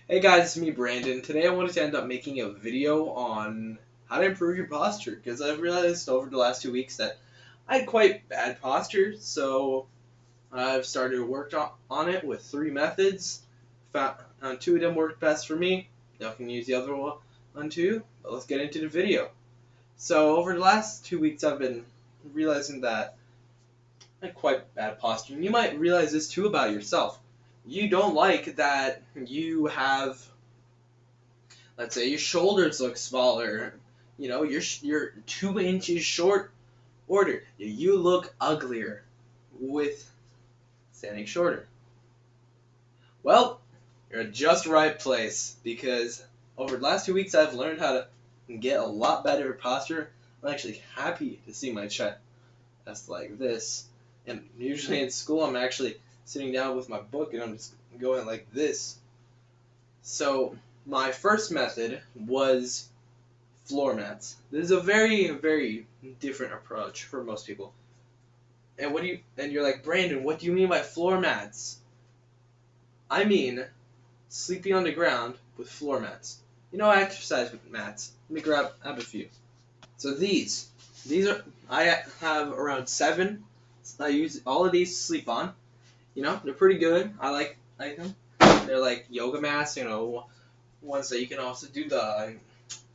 Hey guys, it's me Brandon. Today I wanted to end up making a video on how to improve your posture because I've realized over the last 2 weeks that I had quite bad posture, so I've started to work on it with 3 methods. Two of them worked best for me. Y'all can use the other one too, but let's get into the video. So over the last 2 weeks I've been realizing that I had quite bad posture. And you might realize this too about yourself. You don't like that you have, let's say, your shoulders look smaller. You know, you're 2 inches short. You look uglier with standing shorter. Well, you're at just right place because over the last 2 weeks I've learned how to get a lot better posture. I'm actually happy to see my chest like this. And usually in school I'm actually sitting down with my book and I'm just going like this. So my first method was floor mats. This is a very, very different approach for most people. And you're like, Brandon, what do you mean by floor mats? I mean sleeping on the ground with floor mats. You know, exercise with mats. Let me grab a few. So these I have around 7. I use all of these to sleep on. You know, they're pretty good. I like them. They're like yoga mats, you know, ones that you can also do the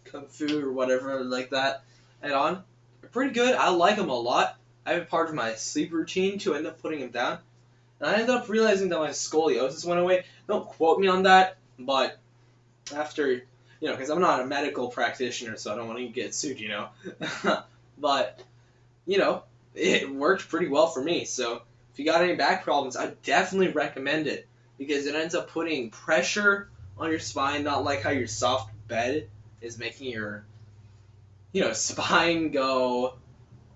kung fu or whatever like that add on. They're pretty good. I like them a lot. I have part of my sleep routine to end up putting them down. And I ended up realizing that my scoliosis went away. Don't quote me on that, but after, you know, because I'm not a medical practitioner, so I don't want to get sued, you know. But, you know, it worked pretty well for me. So if you got any back problems, I definitely recommend it because it ends up putting pressure on your spine, not like how your soft bed is making your, you know, spine go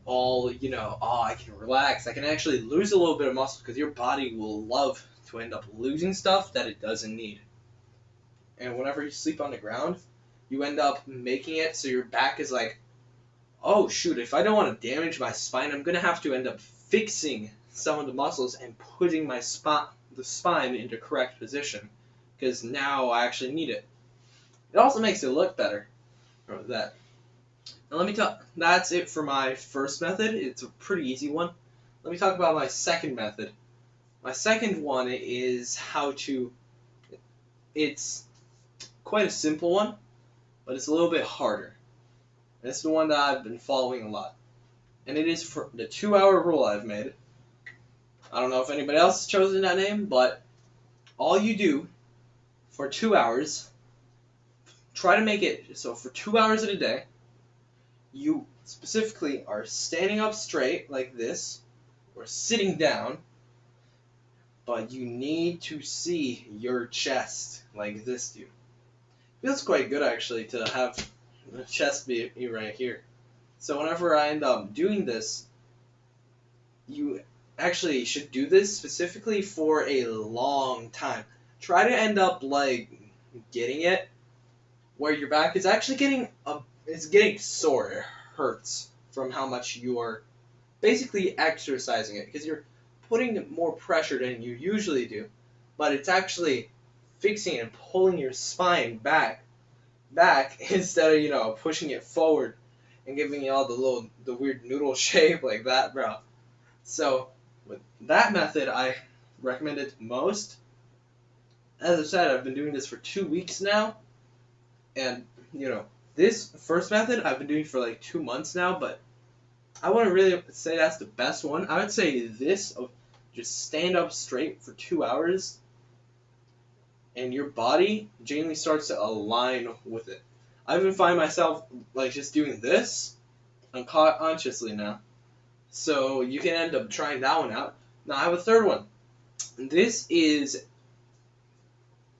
all, you know, oh, I can relax. I can actually lose a little bit of muscle because your body will love to end up losing stuff that it doesn't need. And whenever you sleep on the ground, you end up making it so your back is like, oh shoot, if I don't want to damage my spine, I'm going to have to end up fixing some of the muscles and putting the spine into correct position because now I actually need it. It also makes it look better. Or that. Now let me talk. That's it for my first method. It's a pretty easy one. Let me talk about my second method. My second one is how to. It's quite a simple one, but it's a little bit harder. And it's the one that I've been following a lot. And it is for the 2-hour rule I've made. I don't know if anybody else has chosen that name, but all you do for 2 hours, try to make it so for 2 hours in a day, you specifically are standing up straight like this, or sitting down, but you need to see your chest like this, dude. Feels quite good actually to have the chest be right here. So whenever I end up doing this, you actually should do this specifically for a long time. Try to end up like getting it where your back is actually getting sore. It hurts from how much you are basically exercising it because you're putting more pressure than you usually do, but it's actually fixing and pulling your spine back instead of, you know, pushing it forward and giving you all the weird noodle shape like that, bro. So with that method, I recommend it most. As I said, I've been doing this for 2 weeks now, and you know, this first method I've been doing for like 2 months now, but I wouldn't really say that's the best one. I would say this of just stand up straight for 2 hours and your body genuinely starts to align with it. I've been finding myself like just doing this unconsciously now. So you can end up trying that one out. Now I have a third one. This is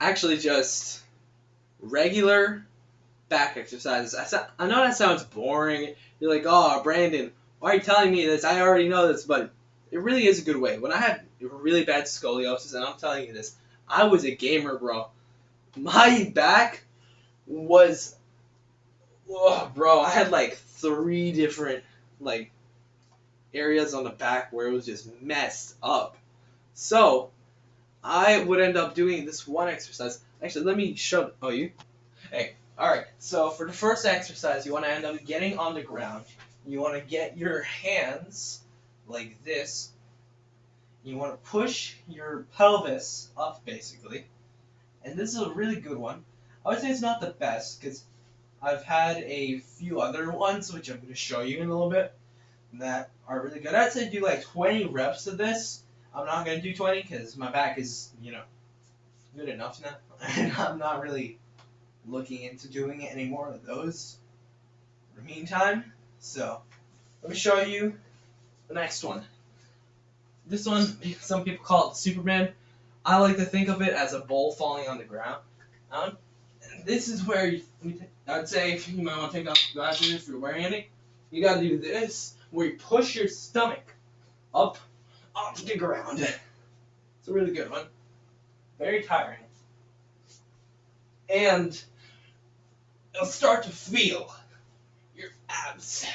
actually just regular back exercises. I know that sounds boring. You're like, oh, Brandon, why are you telling me this? I already know this, but it really is a good way. When I had really bad scoliosis, and I'm telling you this, I was a gamer, bro. My back was, oh, bro, I had like 3 different like areas on the back where it was just messed up. So I would end up doing this one exercise. Actually, let me show. Oh, you? Hey. All right. So for the first exercise, you want to end up getting on the ground. You want to get your hands like this. You want to push your pelvis up, basically. And this is a really good one. I would say it's not the best because I've had a few other ones, which I'm going to show you in a little bit, that are really good. I'd say do like 20 reps of this. I'm not going to do 20 because my back is, good enough now. And I'm not really looking into doing any more of those in the meantime. So, let me show you the next one. This one, some people call it Superman. I like to think of it as a bowl falling on the ground. This is where I'd say if you might want to take off your glasses if you're wearing any. You gotta do this, where you push your stomach up off the ground. It's a really good one. Very tiring. And you'll start to feel your abs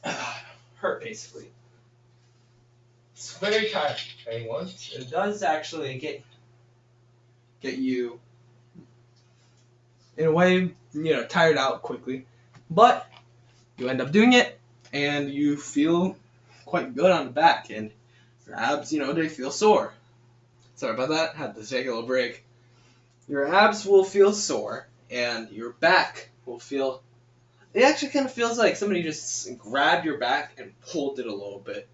hurt, basically. It's very tiring one. It does actually get you, in a way, tired out quickly. But you end up doing it, and you feel quite good on the back, and your abs, they feel sore. Sorry about that. Had to take a little break. Your abs will feel sore, and your back will feel. It actually kind of feels like somebody just grabbed your back and pulled it a little bit,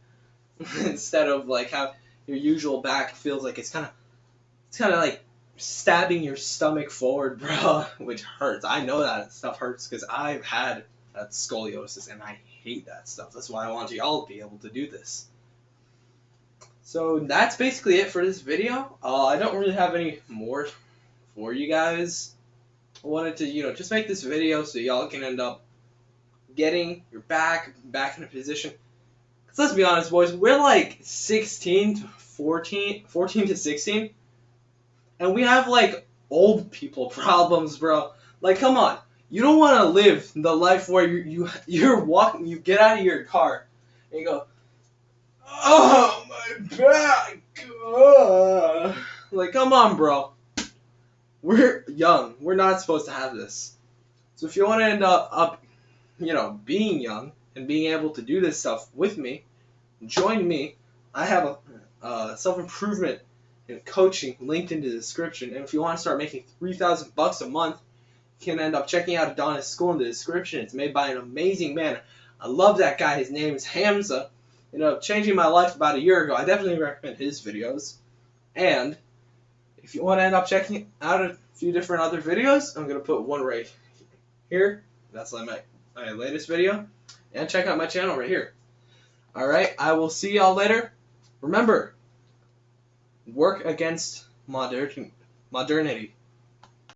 instead of like how your usual back feels like it's kind of like stabbing your stomach forward, bro, which hurts. I know that stuff hurts because I've had that scoliosis, and I hate that stuff. That's why I want y'all to be able to do this. So that's basically it for this video. I don't really have any more for you guys. I wanted to, just make this video so y'all can end up getting your back in a position. Because let's be honest, boys, we're like 14 to 16, and we have like old people problems, bro. Like, come on. You don't want to live the life where you're walking, you get out of your car, and you go, oh, my back. Like, come on, bro. We're young. We're not supposed to have this. So if you want to end up being young and being able to do this stuff with me, join me. I have a self-improvement and coaching linked in the description. And if you want to start making $3,000 a month, you can end up checking out Adonis School in the description. It's made by an amazing man. I love that guy. His name is Hamza. Changing my life about a year ago. I definitely recommend his videos. And if you want to end up checking out a few different other videos, I'm going to put one right here. That's like my latest video. And check out my channel right here. Alright, I will see y'all later. Remember, work against modernity.